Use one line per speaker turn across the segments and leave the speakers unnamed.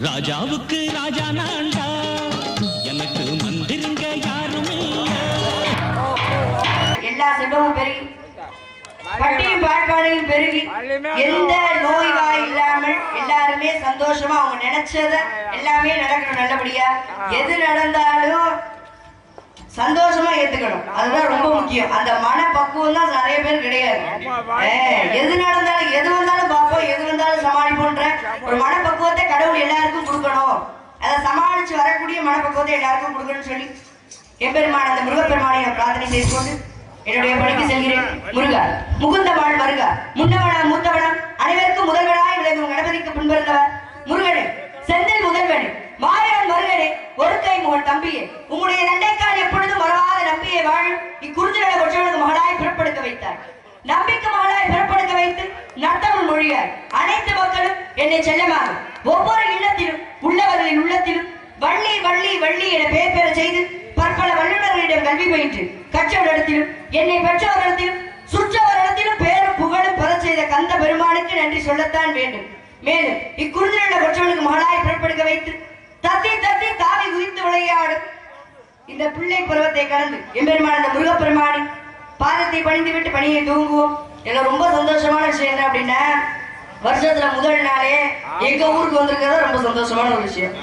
ராஜாவுக்கு ராஜா நான்டா, எனக்கு மந்திருங்க யாருமே.
எல்லா செல்வமும் பெருகி பட்டியும் பாட்பாடையும் பெருகி எந்த நோய்வாய் இல்லாமல் எல்லாருமே சந்தோஷமா அவங்க நினைச்சத எல்லாமே நடக்கணும் நல்லபடியா. எது நடந்தாலும் சந்தோஷமா ஏத்துக்கணும், அதுதான் ரொம்ப முக்கியம். அந்த மனப்பக்குவம் தான் நிறைய பேர் கிடையாது. எது நடந்தாலும் எது வந்தாலும் பார்ப்போம், எது வந்தாலும் சமாளிப்போன்ற ஒரு மனப்பக்குவத்தை கடவுள் எல்லாருக்கும் கொடுக்கணும். அதை சமாளிச்சு வரக்கூடிய மனப்பக்குவத்தை எல்லாருக்கும் கொடுக்கணும்னு சொல்லி எம்பெருமான அந்த முருகப்பெருமானை நான் பிரார்த்தனை செய்து கொண்டு என்னுடைய பணிக்கு செல்கிறேன். முருகா முகுந்த வாழ் வருகா, முன்னவனா மூத்தவனா அனைவருக்கும் முதல்வனாய் விளங்கும் கணபதிக்கு பின்பிறந்தவர் முருகனே, செந்தில் முதல்வனே, மாயவன் மருகனே, ஒரு கை முகன் தம்பியே, உங்களுடைய நண்டைக்கால் எப்பொழுதும் மறவாத நம்பியை வாழும் இக்குறுஞ்சிட கொற்றவனுக்கு மகளாய் பிறப்படுத்த வைத்தார். நம்பிக்கை மகளாய் பிறப்படுத்த வைத்து நத்தமிழ் மொழியார் அனைத்து மக்களும் என்னை செல்லமாக ஒவ்வொரு இல்லத்திலும் உள்ளவர்களின் உள்ளத்திலும் வள்ளி வள்ளி வள்ளி என பெயர் பெற செய்து பற்பல வல்லுநர்களிடம் கல்வி பயின்று கற்றவரிடத்திலும் என்னை பெற்றவரிடத்திலும் சுற்றவரிடத்திலும் பேரும் புகழும் பெற செய்த கந்த பெருமானுக்கு நன்றி சொல்லத்தான் வேண்டும். மேலும் இக்குறுதிலுள்ள கொற்றவனுக்கு மகளாய் பிறப்படுக்க வைத்து தத்தி தத்தி தாவி குதித்து விளையாடும் இந்த பிள்ளை பருவத்தை கடந்து எம்பெருமான அந்த முருகப்பெருமானி பாதத்தை பணிந்து விட்டு பணியை தூங்குவோம். எனக்கு ரொம்ப சந்தோஷமான விஷயம் என்ன அப்படின்னா, வருஷத்துல முதல் நாளே எங்க ஊருக்கு வந்திருக்கிறதா ரொம்ப சந்தோஷமான ஒரு விஷயம்.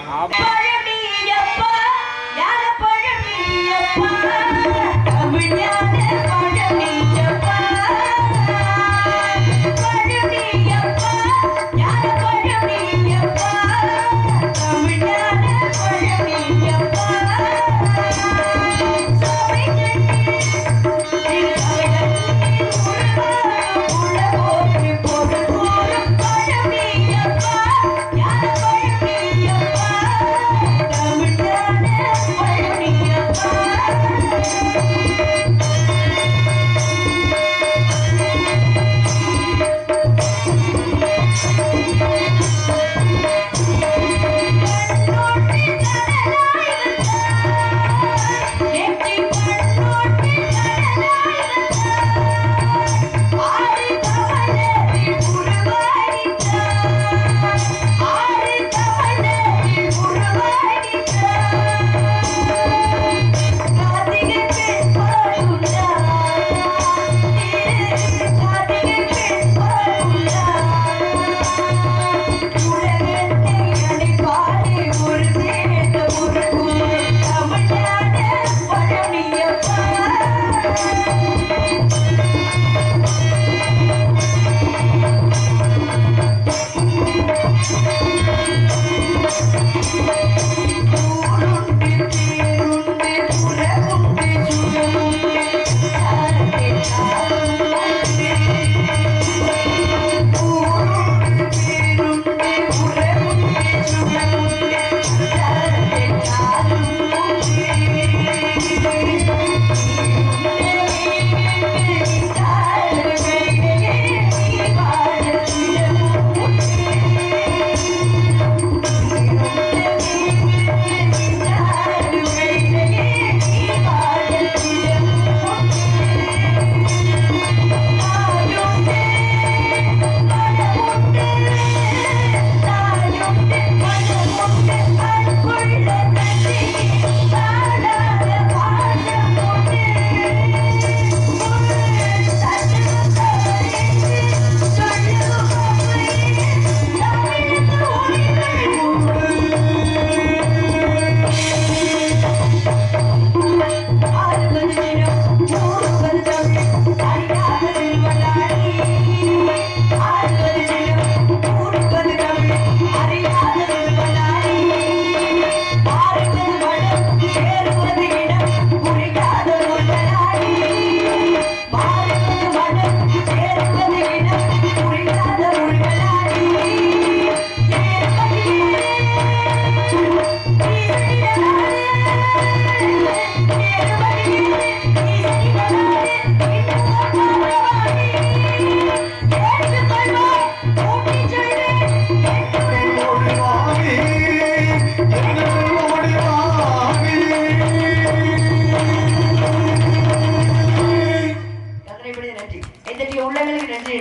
எத்தனையோ உள்ளங்களுக்கு நன்றி.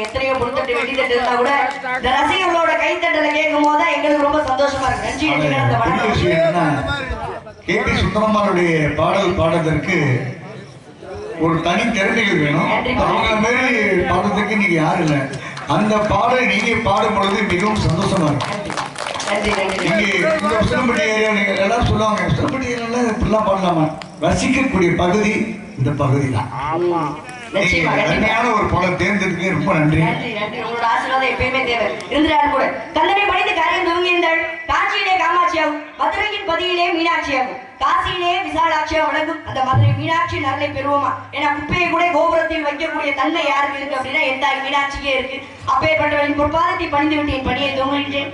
எத்தனையோ பொருத்தட்டு வெட்டி தட்டு இருந்தா கூட இந்த ரசிகர்களோட கை கைத்தட்டல கேட்கும் போது எங்களுக்கு ரொம்ப சந்தோஷமா இருக்கு. நன்றி நன்றி. அந்த வணக்கம்
கேபி சுந்தரமாருடைய பாடல் பாடுறதற்கு ஒரு தனி திறமைகள் வேணும். அவங்க மாதிரி பாடுறதுக்கு நீங்க யாரும் இல்லை. அந்த பாடலை நீங்க பாடும் பொழுது மிகவும் சந்தோஷமா இருக்கு. நீங்க இந்த உசிலம்பட்டி ஏரியா நீங்க எல்லாரும் சொல்லுவாங்க உசிலம்பட்டி ஏரியால இப்படிலாம் பாடலாமா? ரசிக்கக்கூடிய பகுதி இந்த பகுதி தான். அருமையான ஒரு பாடல் தேர்ந்தெடுக்க ரொம்ப நன்றி.
உங்களோட ஆசீர்வாதம் எப்பயுமே தேவை. இருந்தாலும் கூட கந்தனை படித்து கரையில் துவங்கியிருந்தாள். காஞ்சியிலே காமாட்சியாகும், மதுரையின் பதியிலே மீனாட்சியாகும், காசியிலே விசாலாட்சியா வழங்கும் அந்த மதுரை மீனாட்சி நரலை பெறுவோமா? ஏன்னா குப்பையை கூட கோபுரத்தில் வைக்கக்கூடிய தன்மை யாருக்கு இருக்கு அப்படின்னா என் தாய் மீனாட்சிக்கே இருக்கு. அப்பேற்பட்டவரின் பொற்பாதத்தை பணிந்து விட்டு என் பணியை துவங்குகின்றேன்.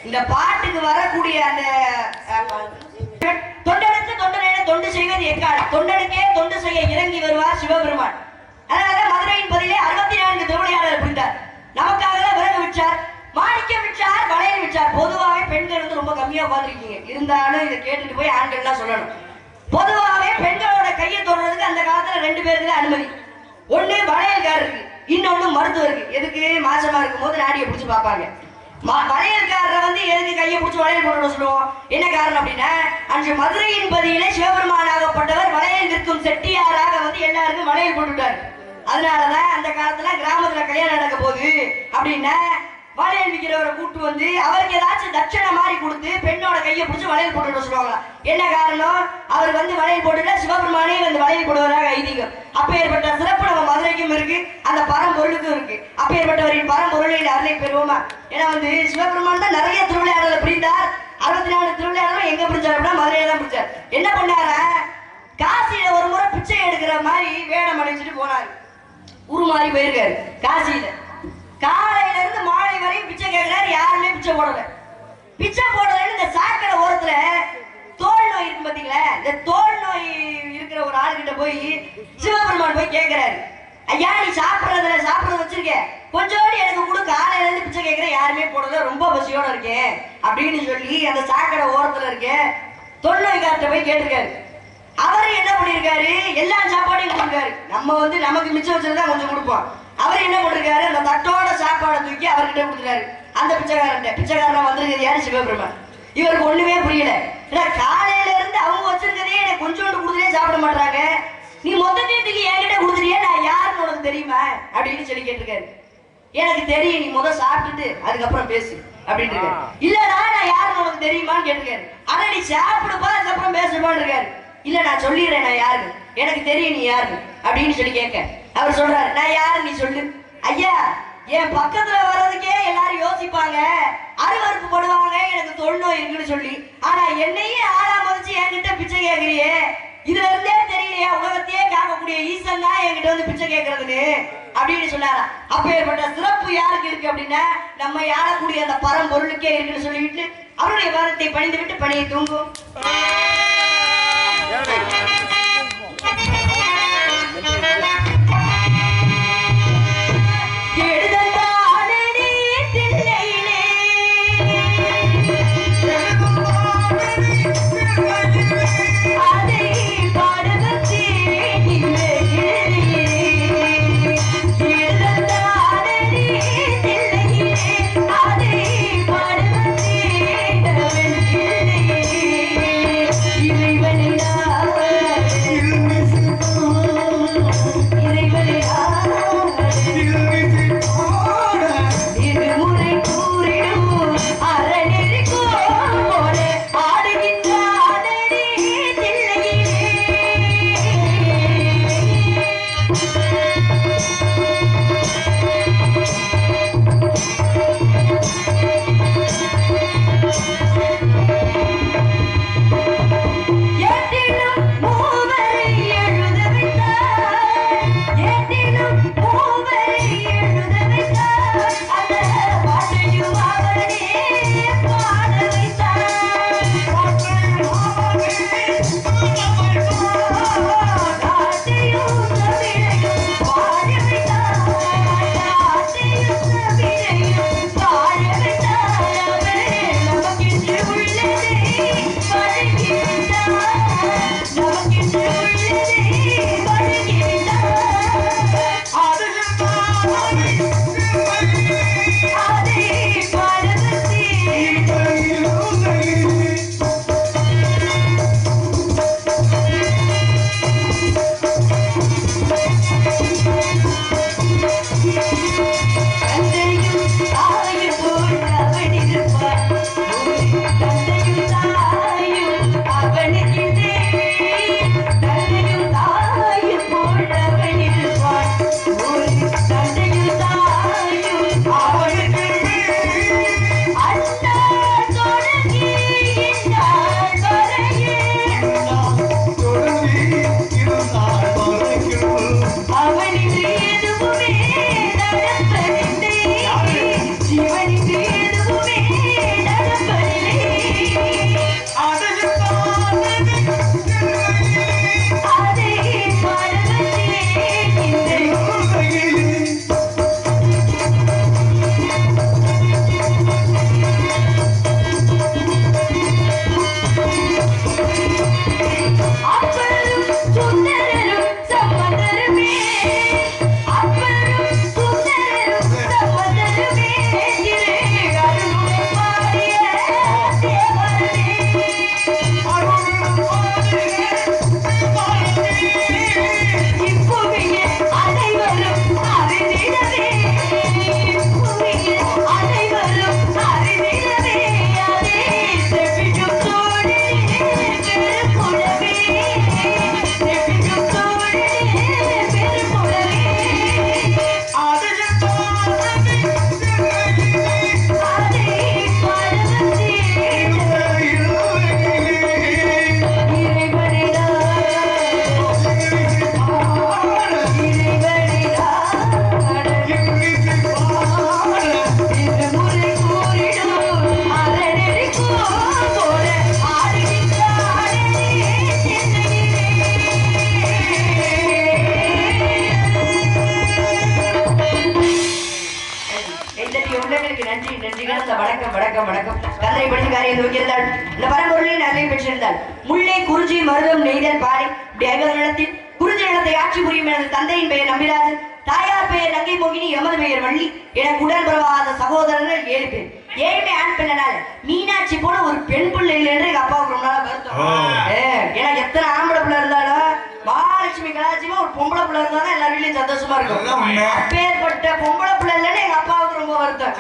இந்த பாட்டுக்கு வரக்கூடிய அந்த தொண்டனுக்கு தொண்டனே தொண்டு செய்வது எக்காலம். தொண்டனுக்கே தொண்டு செய்ய இறங்கி வருவார் சிவபெருமான். அதனால மதுரையின் பதிலே 64 திருவிளையாடல் புரிந்தார். நமக்காக விறகு விற்றார், மாணிக்கம் விற்றார், வளையல் விற்றார். பொதுவாகவே பெண்கள் வந்து ரொம்ப கம்மியா உட்கார்ந்துருக்கீங்க. இருந்தாலும் இதை கேட்டுட்டு போய் ஆண்கள் தான் சொல்லணும். பொதுவாகவே பெண்களோட கையை தொடுறதுக்கு அந்த காலத்துல 2 பேருக்கு தான் அனுமதி. ஒண்ணு வளையல்காரருக்கு, இன்னொன்னு மருத்துவருக்கு. எதுக்கு? மாசமா இருக்கும் போது நாடியை பிடிச்சு பார்ப்பாங்க. வளையல்காரரை வந்து எதுக்கு கையை பிடிச்சி வளையல் போட்டு சொல்லுவோம்? என்ன காரணம் அப்படின்னா, அன்று மதுரையின் பதியிலே சிவபெருமானாகப்பட்டவர் வளையல் விற்கும் செட்டியாராக வந்து எல்லாருக்கும் வளையல் போட்டுட்டாரு. அதனாலதான் அந்த காலத்துல கிராமத்துல கல்யாணம் நடக்க போகுது அப்படின்னா வளையல் விற்கிறவரை கூட்டு வந்து அவருக்கு ஏதாச்சும் தட்சணை மாதிரி கொடுத்து பெண்ணோட கையை பிடிச்சி வளையல் போட்டு சொல்லுவாங்க. என்ன காரணம்? அவர் வந்து வளையல் போட்டுட்டா சிவபெருமானே வந்து வளையல் போடுவதாக ஐதீகம். அப்பேற்பட்ட சிறப்பு நம்ம மதுரைக்கும் இருக்கு, அந்த பரம்பொருளுக்கும் இருக்கு. அப்பேற்பட்டவரின் பரம்பொருளில் அருளை பெறுவோமா? ஏன்னா வந்து சிவபெருமான் தான் நிறைய திருவிளையாடலை புரிந்தார். 64 திருவிளையாடலும் எங்க பிடிச்சார் அப்படின்னா மதுரையில தான் பிடிச்சார். என்ன பண்ணாரா, காசியில ஒரு முறை பிச்சை எடுக்கிற மாதிரி வேடம் அடைச்சிட்டு போனாரு. உருமாறி போயிருக்காரு காசியில. காலையில இருந்து மாலை வரையும் பிச்சை கேட்கிறாரு, யாருமே பிச்சை போடல. பிச்சை போடலன்னு இந்த சாக்கடை ஓரத்துல தோல் நோய் இருக்கு பாத்தீங்களா, இந்த தோல் நோய் இருக்கிற ஒரு ஆளுகிட்ட போய் சிவபெருமான் போய் கேட்கிறாரு, ஐயா நீ சாப்பிடுறது வச்சிருக்க, கொஞ்சோடு எனக்கு கூட, காலையில இருந்து பிச்சை கேட்கிறேன், யாருமே போடல, ரொம்ப பசியோட இருக்கேன் அப்படின்னு சொல்லி அந்த சாக்கடை ஓரத்துல இருக்க தோல் நோய்கார்ட்ட போய் கேட்டிருக்காரு. அவரு என்ன பண்ணிருக்காரு, எல்லா சாப்பாடையும் கொடுக்காரு. நம்ம வந்து நமக்கு மிச்சம் வச்சிருந்தா கொஞ்சம் கொடுப்போம். அவர் என்ன பண்ணிருக்காரு, அந்த தட்டோட சாப்பாடை தூக்கி அவர்கிட்ட கொடுத்துட்டாரு. அந்த பிச்சைக்காரன் வந்திருக்கிறது யாரு? சிவபெருமான். இவருக்கு ஒண்ணுமே புரியல. காலையில இருந்து அவங்க வச்சிருக்கதே எனக்கு கொஞ்சோண்டு கொடுத்துட்டே சாப்பிட மாட்டாங்க, நீ மொத்தத்தையும் தூக்கி என்கிட்ட கொடுத்துட்டியே, நான் யாருன்னு உனக்கு தெரியுமா அப்படின்னு சொல்லி கேட்டிருக்காரு. எனக்கு தெரியும், நீ முதல் சாப்பிட்டுட்டு அதுக்கப்புறம் பேசு அப்படின்னு இருக்காரு. இல்லடா நான் யாருன்னு உனக்கு தெரியுமான்னு கேட்டிருக்காரு. ஆனா நீ சாப்பிடுப்பா அதுக்கப்புறம் பேசுப்பான்னு இருக்காரு. இல்ல நான் சொல்லிடுறேன் நான் யாரு, எனக்கு தெரியும் நீ யாரு அப்படின்னு சொல்லி கேட்க அவர் சொல்றாரு, நான் யாரு நீ சொல்லு. ஐயா என் பக்கத்துல வர்றதுக்கே எல்லாரும் யோசிப்பாங்க, அருவறுப்பு படுவாங்க, எனக்கு தொழுநோய் இருக்குன்னு சொல்லி. ஆனா என்னையே ஆளா மதிச்சு என்கிட்ட பிச்சை கேட்கறியே, இதுல இருந்தே தெரியலையா உலகத்தையே காக்கக்கூடிய ஈசன் தான் என்கிட்ட வந்து பிச்சை கேட்கறதுன்னு அப்படின்னு சொன்னாரா. அப்பேற்பட்ட சிறப்பு யாருக்கு இருக்கு அப்படின்னா, நம்ம ஆளக்கூடிய அந்த பரம்பொருளுக்கே இருக்குன்னு சொல்லிவிட்டு அவருடைய வாரத்தை பணிந்து விட்டு பணியை தூங்கும். இறைவனிடா வணக்கம் வணக்கம். கந்தனை படித்து காரியம் துவங்கியிருந்தாள். இந்த பரம்பொருளில் நகை பெற்றிருந்தாள். முல்லை குறிஞ்சி மருதம் நெய்தல் பாலை இப்படி 50 நிலத்தில் குறிஞ்சி நிலத்தை ஆட்சி புரியும் எனது தந்தையின் பெயர் நம்பிராஜன், தாயார் பெயர் நங்கை மோகினி, எமது பெயர் வள்ளி. எனக்கு உடன் பிறவாத சகோதரர்கள் 7 பேர். 7 ஆண் பெண்ணனால மீனாட்சி போல ஒரு பெண் பிள்ளை இல்லை என்று எங்க அப்பாவுக்கு ரொம்ப நாள் வருத்தம். ஏன்னா எத்தனை ஆம்பளை பிள்ளை இருந்தாலும் மகாலட்சுமி கலாட்சியமா ஒரு பொம்பளை பிள்ளை இருந்தாலும் எல்லா வீட்லயும் சந்தோஷமா இருக்கும். அப்பேற்பட்ட பொம்பளை பிள்ளை இல்லைன்னு எங்க அப்பாவுக்கு ரொம்ப வருத்தம்.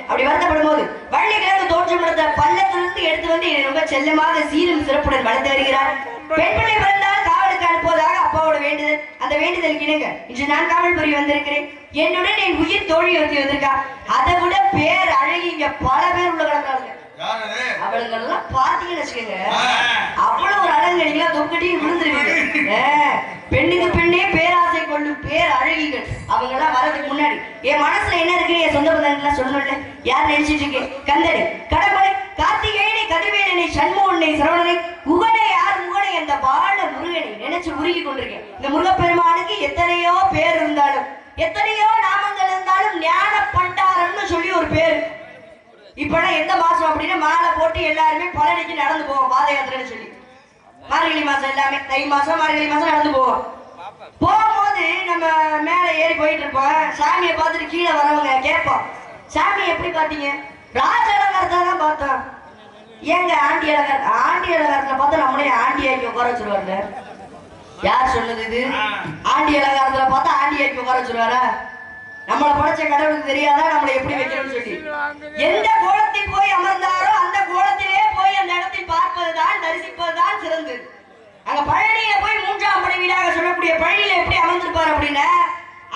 அப்படி வருத்தப்படும் போது வள்ளி கிழங்கு தோற்றம் எடுத்த பள்ளத்திலிருந்து எடுத்து வந்து ரொம்ப செல்லமாக சீரும் சிறப்புடன் வளர்த்து வருகிறார். பெண் பிள்ளை பிறந்தால் காவலுக்கு அனுப்புவதாக அப்பாவோட வேண்டுதல். அந்த வேண்டுதல் இணங்க இன்று நான் காவல் புரிய வந்திருக்கிறேன். என்னுடன் என் உயிர் தோழி ஒருத்தி வந்திருக்கா. அதை விட பேர் அழகி இங்க பல பேர் உள்ள கிடக்காங்க. அவளுங்கெல்லாம் பாத்தீங்கன்னு வச்சுக்கோங்க, அவ்வளவு ஒரு அழகு நீங்களா தொக்கட்டி விழுந்துருவீங்க. பெண்ணுக்கு பெண்ணே பேராசை கொள்ளும் பேர் அழகிகள் அவங்க எல்லாம் வரதுக்கு முன்னாடி என் மனசுல என்ன இருக்கு என் சொந்த பந்தங்கள்லாம் சொல்லணும்ல. யார் நினைச்சிட்டு இருக்கேன்? கந்தனை, கடம்பனை, கார்த்திகேயனை, கதிர்வேலனை, சண்முகனை, சரவணனை, உகனை, யார் முகனை, அந்த பால முருகனை நினைச்சு உருகி கொண்டிருக்கேன். இந்த முருகப்பெருமானுக்கு எத்தனையோ பேர் இருந்தாலும் எத்தனையோ நாமங்கள் இருந்தாலும் ஞான பண்டாரம்னு சொல்லி ஒரு பேர். இப்பெல்லாம் எந்த மாசம் அப்படின்னா மாலை போட்டு எல்லாருமே பழனிக்கு நடந்து போவோம் பாத யாத்திரைன்னு சொல்லி. மார்கழி மாசம் எல்லாமே தை மாசம் மார்கழி மாசம் நடந்து போவோம். போகும்போது நம்ம மேல ஏறி போயிட்டு இருப்போம். சாமியை பார்த்துட்டு கீழே வரவங்க கேட்போம், சாமி எப்படி பார்த்தீங்க? ராஜ அலங்காரத்தை தான் பார்த்தோம். ஏங்க ஆண்டி அலங்காரம்? ஆண்டி அலங்காரத்துல பார்த்தா நம்மளே ஆண்டியாக்கி உட்கார வச்சிருவாருங்க. யார் சொன்னது இது? ஆண்டி அலங்காரத்துல பார்த்தா ஆண்டியாக்கி உட்கார வச்சிருவாரா? நம்மளை படைச்ச கடவுளுக்கு தெரியாதா நம்மளை எப்படி வைக்கணும்னு சொல்லி? எந்த கோலத்தில் போய் அமர்ந்தாரோ அந்த கோலத்திலே போய் அந்த இடத்தில் பார்ப்பதுதான் தரிசிப்பதுதான் சிறந்தது. அங்க பழனியில போய் 3ஆம் படை வீடாக சொல்லக்கூடிய பழனியில எப்படி அமர்ந்திருப்பார் அப்படின்னா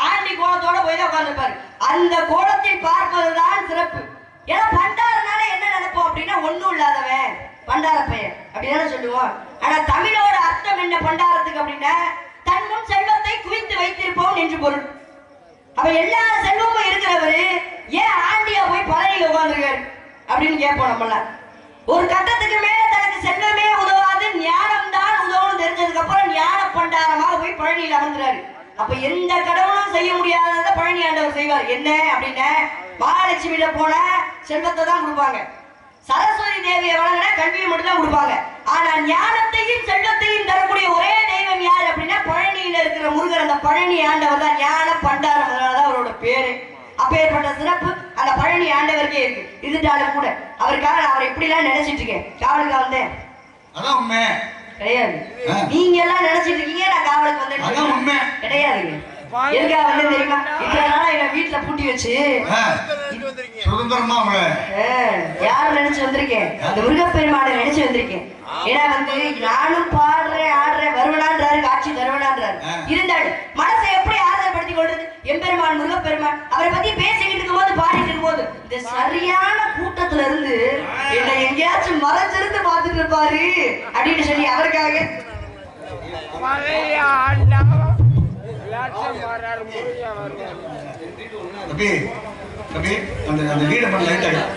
ஆண்டி கோலத்தோட போய் தான் உட்கார்ந்துருப்பாரு. அந்த கோலத்தில் பார்ப்பதுதான் சிறப்பு. ஏன்னா பண்டாரனால என்ன நினைப்போம் அப்படின்னா ஒண்ணும் இல்லாதவன் பண்டார பெயர் அப்படிதானே சொல்லுவோம். ஆனா தமிழோட அர்த்தம் என்ன பண்டாரத்துக்கு அப்படின்னா தன் முன் செல்வத்தை குவித்து வைத்திருப்போம் என்று பொருள். அப்ப எல்லா செல்வமும் இருக்கிறவரு ஏன் ஆண்டியா போய் பழனியில உட்கார்ந்துருக்காரு அப்படின்னு கேட்போம். நம்மள ஒரு கட்டத்துக்கு மேல தனக்கு செல்வமே உதவாது ஞானம் தான் உதவும் தெரிஞ்சதுக்கு அப்புறம் ஞான பண்டாரமாக போய் பழனியில அமர்ந்துறாரு. அப்ப எந்த கடவுளும் செய்ய முடியாததை பழனி ஆண்டவர் செய்வார். என்ன அப்படின்னா மகாலட்சுமியில போன செல்வத்தை தான் கொடுப்பாங்க, சரஸ்வதி தேவியை வழங்கினா கல்வியை மட்டும் தான் கொடுப்பாங்க. ஆனா ஞானத்தையும் செல்வத்தையும் தரக்கூடிய ஒரே தெய்வம் யார் அப்படின்னா பழனியில இருக்கிற முருகர். அந்த பழனி ஆண்டவர் தான் ஞான பண்டாரம், தான் அவரோட பேரு. அப்பேற்பட்ட சிறப்பு அந்த பழனி ஆண்டவருக்கே இருக்கு. இருந்தாலும் கூட அவருக்காக நான் அவரை எப்படி எல்லாம் நினைச்சிட்டு இருக்கேன். காவலுக்கு வந்தேன் கிடையாது, நீங்க எல்லாம் நினைச்சிட்டு இருக்கீங்க நான் காவலுக்கு வந்தேன் கிடையாதுங்க. எதுக்காக வந்து தெரியுமா? இத்தனை நாளா எங்க வீட்டுல பூட்டி வச்சு யாரும் நினைச்சு வந்திருக்கேன், அந்த முருகப்பெருமானை நினைச்சு வந்திருக்கேன். ஏன்னா வந்து நானும் பாடுறேன் ஆடுறேன் வருவனான்றாரு, காட்சி தருவனான்றாரு. இருந்தாலும் மனசை எப்படி ஆதாரப்படுத்திக் கொள்றது? எம்பெருமான் முருகப்பெருமான் அவரை பத்தி பேசிக்கிட்டு இருக்கும் போது பாடிட்டு இருக்கும் போது இந்த சரியான கூட்டத்துல இருந்து என்னை எங்கேயாச்சும் மறைச்சிருந்து பார்த்துட்டு இருப்பாரு அப்படின்னு சொல்லி அவருக்காக
அந்த வீடு பண்ண லைட் ஆகும்.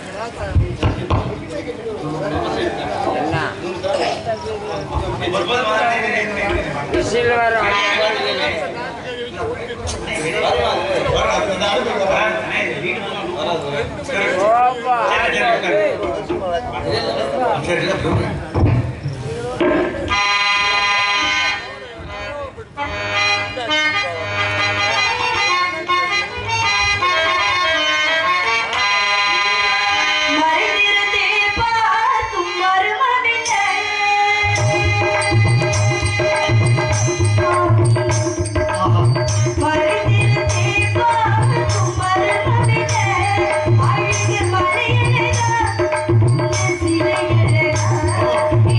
Yeah.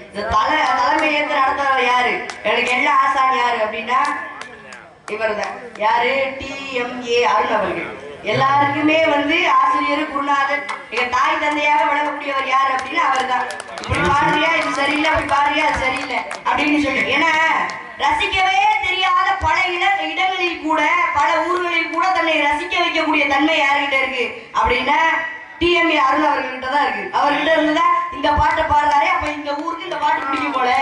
இந்த தலைமை ஏற்று நடத்துறவர் யாரு, எனக்கு எல்லா ஆசான் யாரு அப்படின்னா இவர்தான். யாரு? TMA அருண் அவர்கள். எல்லாருக்குமே வந்து ஆசிரியர், குருநாதர், எங்க தாய் தந்தையாக வழங்கக்கூடியவர் யாரு அப்படின்னா அவர் தான். இப்படி பாடுறியா, இது சரியில்லை, அப்படி பாடுறியா, அது சரியில்லை அப்படின்னு சொல்லி. ஏன்னா ரசிக்கவே தெரியாத பல இடங்களில் கூட, பல ஊர்களில் கூட தன்னை ரசிக்க வைக்கக்கூடிய தன்மை யாருகிட்ட இருக்கு அப்படின்னா TMA அருண் அவர்கிட்ட தான் இருக்கு. அவர்கிட்ட இருந்துதான் இந்த பாட்டை பாடுறாரு, அப்ப இந்த ஊருக்கு இந்த பாட்டு பிடிக்கும் போல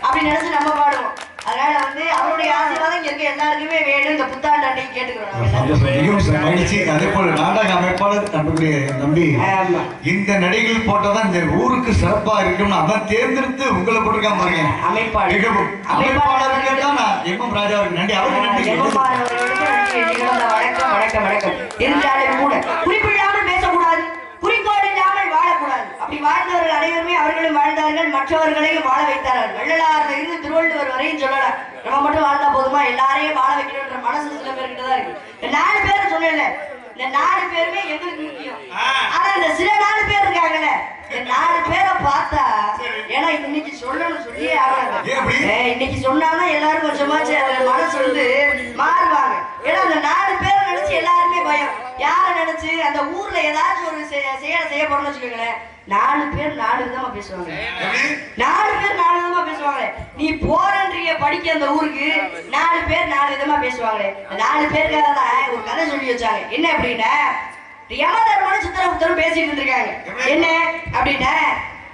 அப்படின்னு நினைச்சு நம்ம பாடுவோம். அதனால வந்து அவருடைய ஆசீர்வாதம் இங்க இருக்க எல்லாருக்குமே வேணும். இந்த புத்தாண்டு அன்னைக்கு கேட்டுக்கிறோம்.
மகிழ்ச்சி. அதே போல நாடக அமைப்பாளர் நம்முடைய நம்பி இந்த நடிகைகள் போட்டதான் இந்த ஊருக்கு சிறப்பா இருக்கும்னு அவன் தேர்ந்தெடுத்து உங்களை போட்டிருக்காம பாருங்க. அமைப்பாளருக்கு தான் நான் MM ராஜாவுக்கு நன்றி. அவருக்கு நன்றி.
வணக்கம் வணக்கம் வணக்கம். இருந்தாலும் கூட குறிப்பிடாமல் பேசக்கூடாது, குறிக்கோள் இல்லாமல் வாழக்கூடாது. அப்படி வாழ்ந்தவர்கள் அனைவருமே அவர்களும் வாழ்ந்தார்கள், மற்றவர்களையும் வாழ வைத்தார்கள். வள்ளலார்ல இருந்து திருவள்ளுவர் வரையும் சொல்லலாம். நம்ம மட்டும் வாழ்ந்தா போதுமா, எல்லாரையும் வாழ வைக்கணும்ன்ற மனசு சில பேர்கிட்ட தான் இருக்கு. இந்த 4 பேர் சொன்னேன்ல, இந்த 4 பேருமே எங்களுக்கு முக்கியம். ஆனா இந்த சில 4 பேர் இருக்காங்கல்ல, இந்த 4 பேரை பார்த்தா, ஏன்னா இன்னைக்கு சொல்லணும்னு சொல்லியே ஆகாது. இன்னைக்கு சொன்னாதான் எல்லாரும் கொஞ்சமாச்சு மனசு வந்து மாறுவாங்க. ஏன்னா அந்த 4 பேரை நினைச்சு எல்லாருமே பயம். யாரை நினைச்சு அந்த ஊர்ல ஏதாச்சும் ஒரு செயலை செய்ய போறோம்னு வச்சுக்கோங்களேன், 4 பேர் 4 விதமா பேசுவாங்க. 4 பேர் 4 விதமா பேசுவாங்க. நீ போறன்றிய படிக்க அந்த ஊருக்கு 4 பேர் 4 விதமா பேசுவாங்களே. 4 பேருக்காக தான் ஒரு கதை சொல்லி வச்சாங்க. என்ன அப்படின்னா, யமதர்மனும் சித்திரகுப்தரும் பேசிட்டு இருந்திருக்காங்க. என்ன அப்படின்னா,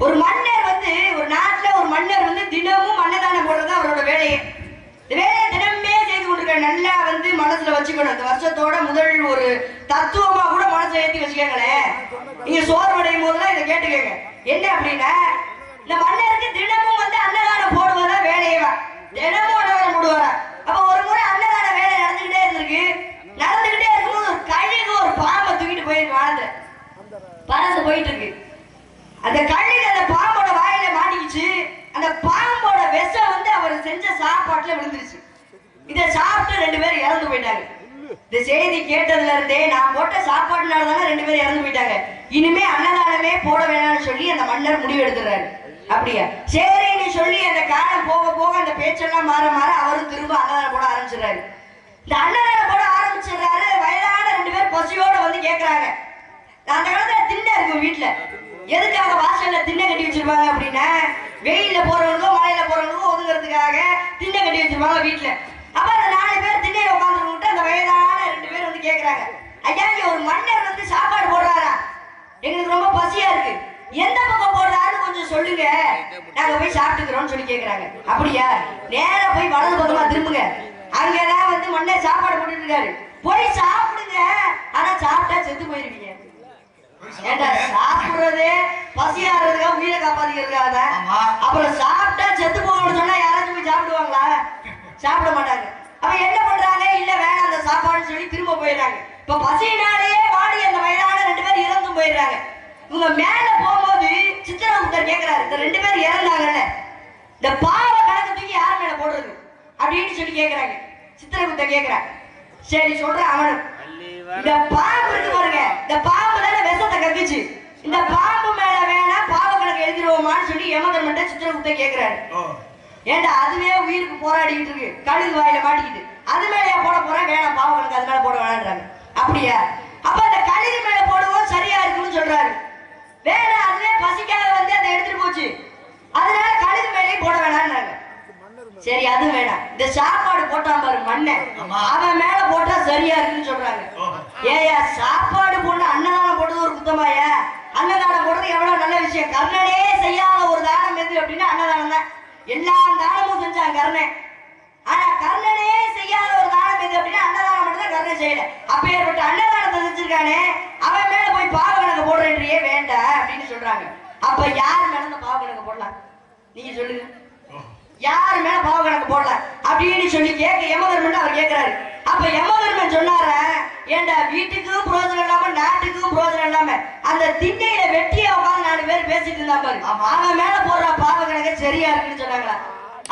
ஒரு மன்னர் வந்து, ஒரு நாட்டுல ஒரு மன்னர் வந்து தினமும் அன்னதானம் போடுறது அவரோட வேலையை. இந்த வேலையை தினமே செய்து கொண்டிருக்க. நல்லா வந்து மனசுல வச்சுக்கணும். இந்த வருஷத்தோட முதல் ஒரு தத்துவமா கூட மனசுல ஏற்றி வச்சுக்கோங்களேன். நீங்க சோர்வடையும் போதுதான் இதை கேட்டுக்கங்க. என்ன அப்படின்னா, இந்த மன்னருக்கு தினமும் வந்து அன்னதானம் போடுவதா வேலையவா, தினமும் அன்னதானம் போடுவாரா. அப்ப ஒரு முறை அன்னதான வேலை நடந்துகிட்டே இருக்கும்போது ஒரு கழுகு ஒரு பாம்பை தூக்கிட்டு போயிருக்கு. வாழ்ந்து பறந்து போயிட்டு இருக்கு. அந்த கழுகு அந்த பாம்போட வாயில மாட்டிக்கிச்சு. அந்த பாம்போட விஷம் வந்து அவர் செஞ்ச சாப்பாட்டுல விழுந்துருச்சு. இதை சாப்பிட்டு 2 பேரும் இறந்து போயிட்டாங்க. இந்த செய்தி கேட்டதுல இருந்தே, நான் போட்ட சாப்பாட்டுனாலதானே 2 பேரும் இறந்து போயிட்டாங்க, இனிமே அன்னதானமே போட வேணாம்னு சொல்லி அந்த மன்னர் முடிவு எடுத்துறாரு. அப்படியா, சரின்னு சொல்லி அந்த காலம் போக போக அந்த பேச்செல்லாம் மாற மாற அவரும் திரும்ப அன்னதானம் போட ஆரம்பிச்சிடறாரு. இந்த அன்னதானம் போட ஆரம்பிச்சிடுறாரு. வயதான 2 பேர் பசியோட வந்து கேட்கறாங்க. அந்த காலத்துல திண்ணை இருக்கும் வீட்டுல. எதுக்காக வாசல்ல திண்ணை கட்டி வச்சிருப்பாங்க அப்படின்னா, வெயில்ல போறவங்களுக்கும் மழையில ஒதுங்குறவங்களுக்கும் ஒதுங்கிறதுக்காக திண்ணை கட்டி வச்சிருப்பாங்க வீட்டுல. அப்ப அந்த 4 பேர் திண்ணையில உட்காந்துருக்கிட்டு அந்த வயதான 2 பேர் வந்து கேட்கறாங்க, ஐயா இங்க ஒரு மன்னர் வந்து சாப்பாடு போடுறாரா, எங்களுக்கு ரொம்ப பசியா இருக்கு, எந்த பக்கம் போடுறாருன்னு கொஞ்சம் சொல்லுங்க, நாங்க போய் சாப்பிட்டுக்கிறோம்னு சொல்லி கேட்கறாங்க. அப்படியா, நேரா போய் வலது பக்கமா திரும்புங்க, அங்கதான் வந்து மன்னர் சாப்பாடு போட்டுட்டு இருக்காரு, போய் சாப்பிடுங்க, ஆனா சாப்பிட்டா செத்து போயிருவீங்க. ஏண்டா, சாப்பிடுறதே பசியாடுறதுக்காக, உயிரை காப்பாத்திக்கிறதுக்காக. அப்புறம் சாப்பிட்டா செத்து போகணும்னு சொன்னா யாராச்சும் போய் சாப்பிடுவாங்களா? சாப்பிட மாட்டாங்க. அப்ப என்ன பண்றாங்க, இல்ல வேணாம் அந்த சாப்பாடுன்னு சொல்லி திரும்ப போயிடுறாங்க. இப்ப பசியினாலேயே வாடி அந்த வயதான 2 பேர் இறந்து போயிடுறாங்க. இவங்க மேல போகும்போது சித்திரகுப்தர் கேட்கிறாரு, இந்த 2 பேர் இறந்தாங்கல்ல, இந்த பாவ கணக்கு தூக்கி யார் மேல போடுறது அப்படின்னு சொல்லி கேட்கிறாங்க. சித்திரகுப்தர் கேட்கிறாங்க. சரி சொல்றேன் அவனும், இந்த பாம்பு இருக்கு பாருங்க, இந்த பாம்பு தானே விஷத்தை கக்கிச்சு, இந்த பாம்பு மேல வேணா பாவ கணக்கு எழுதிடுவோமான்னு சொல்லி யமதர்மன்ட்ட சித்திரகுப்தர் கேட்கிறாரு. ஏண்டா, அதுவே உயிருக்கு போராடிக்கிட்டு இருக்கு, கழுகு வாயில மாட்டிக்கிட்டு, அது மேலயா போட போறேன், வேணாம் பாவ கணக்கு அது மேல போட வேணான்றாங்க. அப்படியா, அப்ப அந்த கழுகு மேல போடுவோம் சரியா இருக்குன்னு சொல்றாரு. வேணாம், அதுவே பசிக்காக வந்து அதை எடுத்துட்டு போச்சு, அதனால கழுகு மேலே போட வேணான்றாங்க. சரி அது வேணாம், இந்த சாப்பாடு போட்டான் பாரு மண்ணன், அவன் மேல போட்டா சரியா இருக்குன்னு சொல்றாங்க. ஏயா, சாப்பாடு போட்டு அன்னதானம் போட்டது ஒரு குத்தமாயா? அன்னதானம் போடுறது எவ்வளவு நல்ல விஷயம். கர்ணனே செய்யாத ஒரு தானம் எது அப்படின்னா அன்னதானம் தான். எல்லா தானமும் செஞ்சான் கர்ணன், ஆனா கர்ணனே செய்யாத ஒரு தானம் எது அப்படின்னா அன்னதானம் மட்டும் தான் கர்ணன் செய்யல. அப்ப ஏற்பட்ட அன்னதானத்தை செஞ்சிருக்கானே, அவன் மேல போய் பாவ கணக்கு போடுறேன்றியே வேண்டாம் அப்படின்னு சொல்றாங்க. அப்ப யார் மேல இந்த பாவ கணக்கு போடலாம், நீங்க சொல்லுங்க, யாரு மேல பாவ கணக்கு போடலாம் அப்படின்னு சொல்லி கேட்க யமதர்மன் அவர் கேட்கிறாரு. அப்ப யமதர்மன் சொன்னார, ஏண்டா வீட்டுக்கும் புரோஜனம் இல்லாம நாட்டுக்கும் புரோஜனம் இல்லாம அந்த திண்ணையில வெட்டியா உட்காந்து 4 பேர் பேசிட்டு இருந்தா பாரு, அவன் மேல போடுற பாவ கணக்கு சரியா இருக்குன்னு சொன்னாங்களா?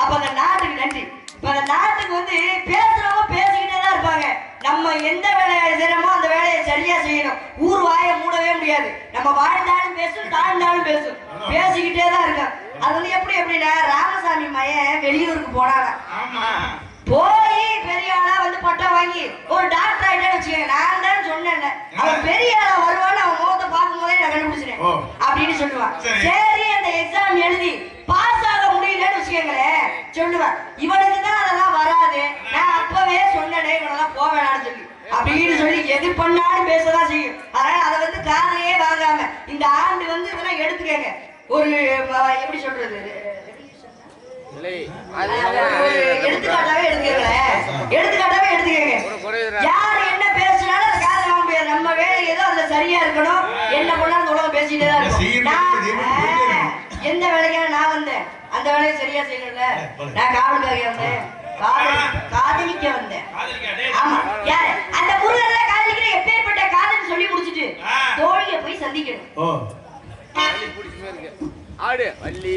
அப்ப அந்த நாட்டுக்கு நன்றி. இப்ப அந்த நாட்டுக்கு வந்து பேசுறவங்க பேசிக்கிட்டே தான் இருப்பாங்க, நம்ம எந்த வேலையை செய்யறோமோ அந்த வேலையை சரியா செய்யணும். ஊர் வாயை மூடவே முடியாது. நம்ம வாழ்ந்தாலும் பேசும், தாழ்ந்தாலும் பேசும், பேசிக்கிட்டே தான் இருக்கோம். அது வந்து எப்படின்னா ராமசாமி மையன் வெளியூருக்கு போனாங்க. போய் பெரிய ஆளா வந்து பட்டம் வாங்கி ஒரு டாக்டர் ஆயிட்டேன்னு வச்சுக்கோங்க. நான் தான் சொன்னேன் அவன் பெரிய ஆளா வருவான்னு அவன் முகத்தை பார்க்கும் போதே நான் கண்டுபிடிச்சிட்டேன் அப்படின்னு சொல்லுவான். சரி அந்த எக்ஸாம் எழுதி பாஸ் ஆக முடியலன்னு வச்சுக்கோங்களேன் சொல்லுவேன், இவனுக்கு தான் அதெல்லாம் வராது, நான் அப்பவே சொன்னேன் இவனெல்லாம் போவேனான்னு சொல்லி அப்படின்னு சொல்லி எது பண்ணாலும் பேசதான் செய்யும். அதனால அதை வந்து காதலையே வாங்காம இந்த ஆண்டு வந்து இதெல்லாம் எடுத்துக்கங்க. ஒரு எப்படி சொல்றது, எடுத்துக்காட்டாவே எடுத்துக்கங்க. யார் என்ன பேசினாலும் அதை காதல வாங்க முடியாது. நம்ம வேலை ஏதோ அதுல சரியா இருக்கணும். என்ன பண்ணாலும் உலகம் பேசிட்டே தான் இருக்கும். எந்த வேலைக்காக நான் வந்தேன் அந்த வேலையை சரியா செய்யணும்ல. நான் காவலுக்காக வந்தேன், காதலிக்க வந்தேன். ஆமா, யாரு அந்த முருகன்ல காதலிக்கிற எப்பேற்பட்ட காதல் சொல்லி முடிச்சிட்டு தோழியை போய் சந்திக்கணும்.
ஆடு வள்ளி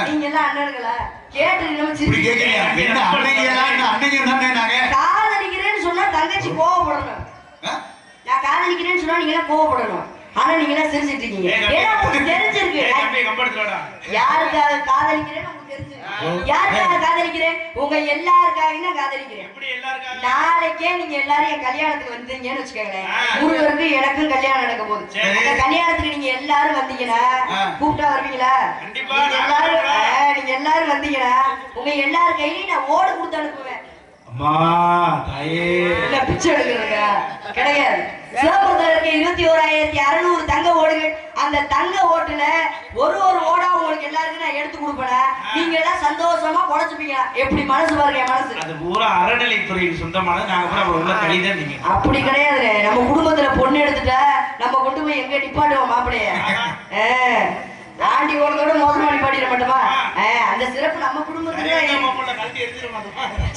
நீங்க எல்லாம் அண்ணனுங்களா கேட்டு காதலிக்கிறேன்னு சொன்னா தங்கச்சி கோவப்படணும். நான் காதலிக்கிறேன்னு சொன்னா நீங்க எல்லாம் கோவப்படணும். ஆனா நீங்க எல்லாம் சிரிச்சிட்டு இருக்கீங்க. ஏன்னா உங்களுக்கு தெரிஞ்சிருக்கு யாருக்காக காதலிக்கிறேன்னு உங்களுக்கு தெரிஞ்சிருக்கு. யாருக்காக காதலிக்கிறேன்? உங்க எல்லாருக்காக தான் காதலிக்கிறேன். நாளைக்கே நீங்க எல்லாரும் என் கல்யாணத்துக்கு வந்தீங்கன்னு வச்சுக்கோங்களேன், முருகருக்கு எனக்கும் கல்யாணம் நடக்க போகுது. அந்த கல்யாணத்துக்கு நீங்க எல்லாரும் வந்தீங்கன்னா கூப்பிட்டா வருவீங்களா? நீங்க எல்லாரும் வந்தீங்கன்னா உங்க எல்லாரும் கையிலையும் நான் ஓடு கொடுத்து அனுப்புவேன்.
அம்மா தாயே
இல்ல பிச்சை எடுக்கிறதுக்கா கிடையாது. சிவபுரத்துல இருக்க 21,600 தங்க ஓடுகள். அந்த தங்க ஓட்டுல ஒரு ஓடா உங்களுக்கு எல்லாருக்கும் நான் எடுத்து கொடுப்பேன். நீங்க எல்லாம் சந்தோஷமா குறைச்சுப்பீங்க. எப்படி மனசு பாருங்க மனசு.
அது பூரா அறநிலைத்துறைக்கு சொந்தமானது. நாங்க பூரா உள்ள கழிதான் நீங்க.
அப்படி கிடையாது. நம்ம குடும்பத்துல பொண்ணு எடுத்துட்டா நம்ம கொண்டு போய் எங்க நிப்பாட்டுவோம் மாப்பிளைய. ஆண்டி ஓடுறதோட மோசமா நிப்பாட்டிட மாட்டோமா? அந்த சிறப்பு நம்ம குடும்பத்துக்கு.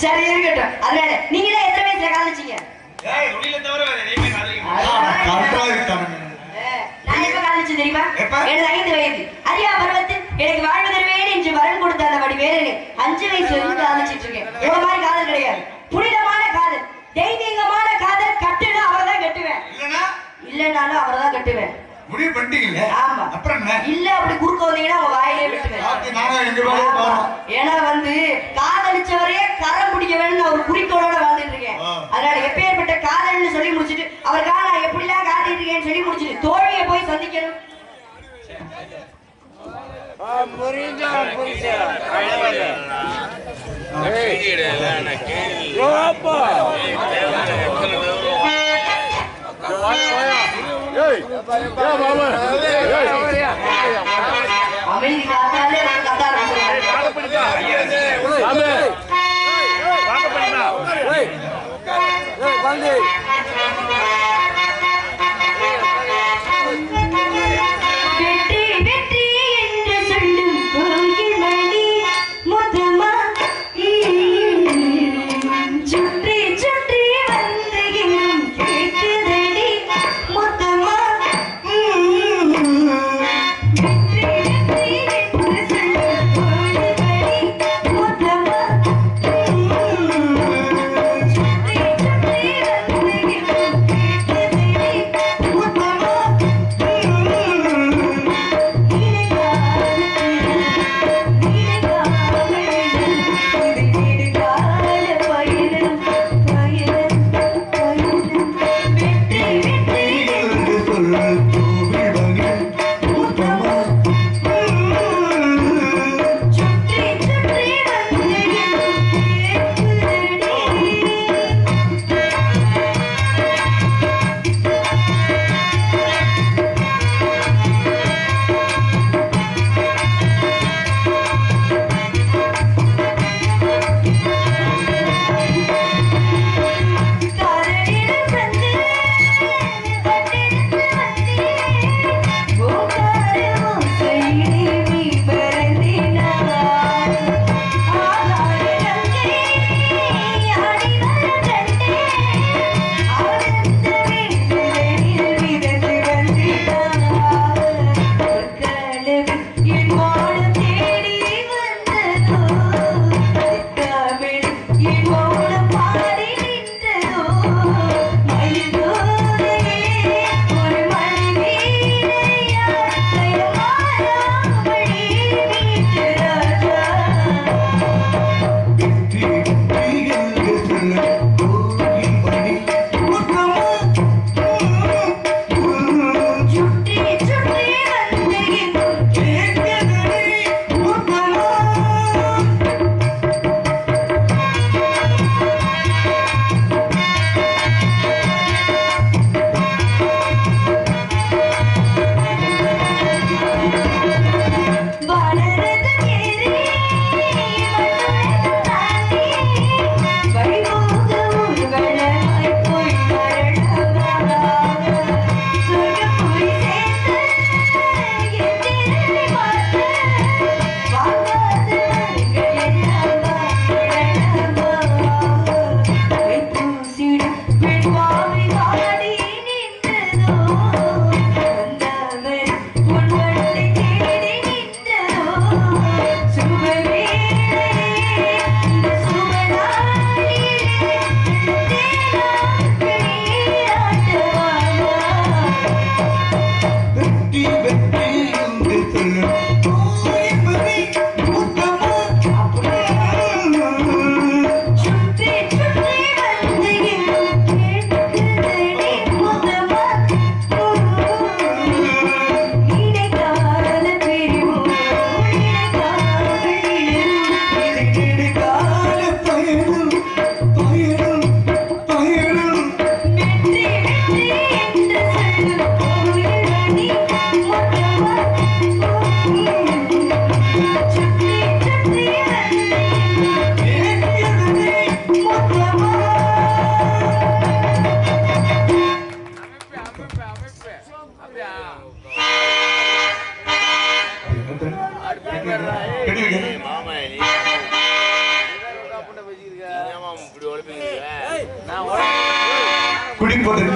சரி இருக்கட்டும். அதனால நீங்க எல்லாம் எத்தனை வயசுல காதலிச்சீங்க?
நான்
எப்ப காதலிச்சு தெரியுமா? எனக்கு 5 வயது. அறியா பருவத்தில் எனக்கு வாழ்வு தருவேன் என்று வரன் கொடுத்த அந்த வடி வேறனே 5 வயசுல இருந்து காதலிச்சிட்டு இருக்கேன். ஒரு மாதிரி காதல் கிடையாது. புனிதமான காதல், தெய்வீகமான காதல். கட்டுனா அவர்தான் கட்டுவேன், இல்லனாலும் அவர்தான் கட்டுவேன்.
முடிவு பண்ணிட்டீங்கல்ல?
ஆமா.
அப்புறம் என்ன?
இல்ல அப்படி குறுக்க வந்தீங்கன்னா உங்க வாயிலே விட்டுவேன். ஏன்னா காதலிச்சவரே கரம் பிடிக்க வேணும்னு ஒரு குறிக்கோளோட வாழ்ந்துட்டு இருக்கேன். அதனால எப்பேற்பட்ட காதல்னு சொல்லி முடிச்சுட்டு அவருக்காக நான் எப்படிலாம் காத்திட்டு இருக்கேன்னு சொல்லி முடிச்சுட்டு தோழியை போய் சந்திக்கணும். அமைதி காத்தாலே கத்த வெற்றி வெற்றி என்று சொல்லும் கோயில் மணி முத்தமா சுற்றி சுற்றி வந்து இன்னும் கேட்குதடி முத்தமா. வெற்றி வெற்றி என்று சொல்லும் கோயில் மணி முத்தமா சுற்றி சுற்றி வந்து இன்னும்
கட்டி வைக்க. குடிப்பதற்கு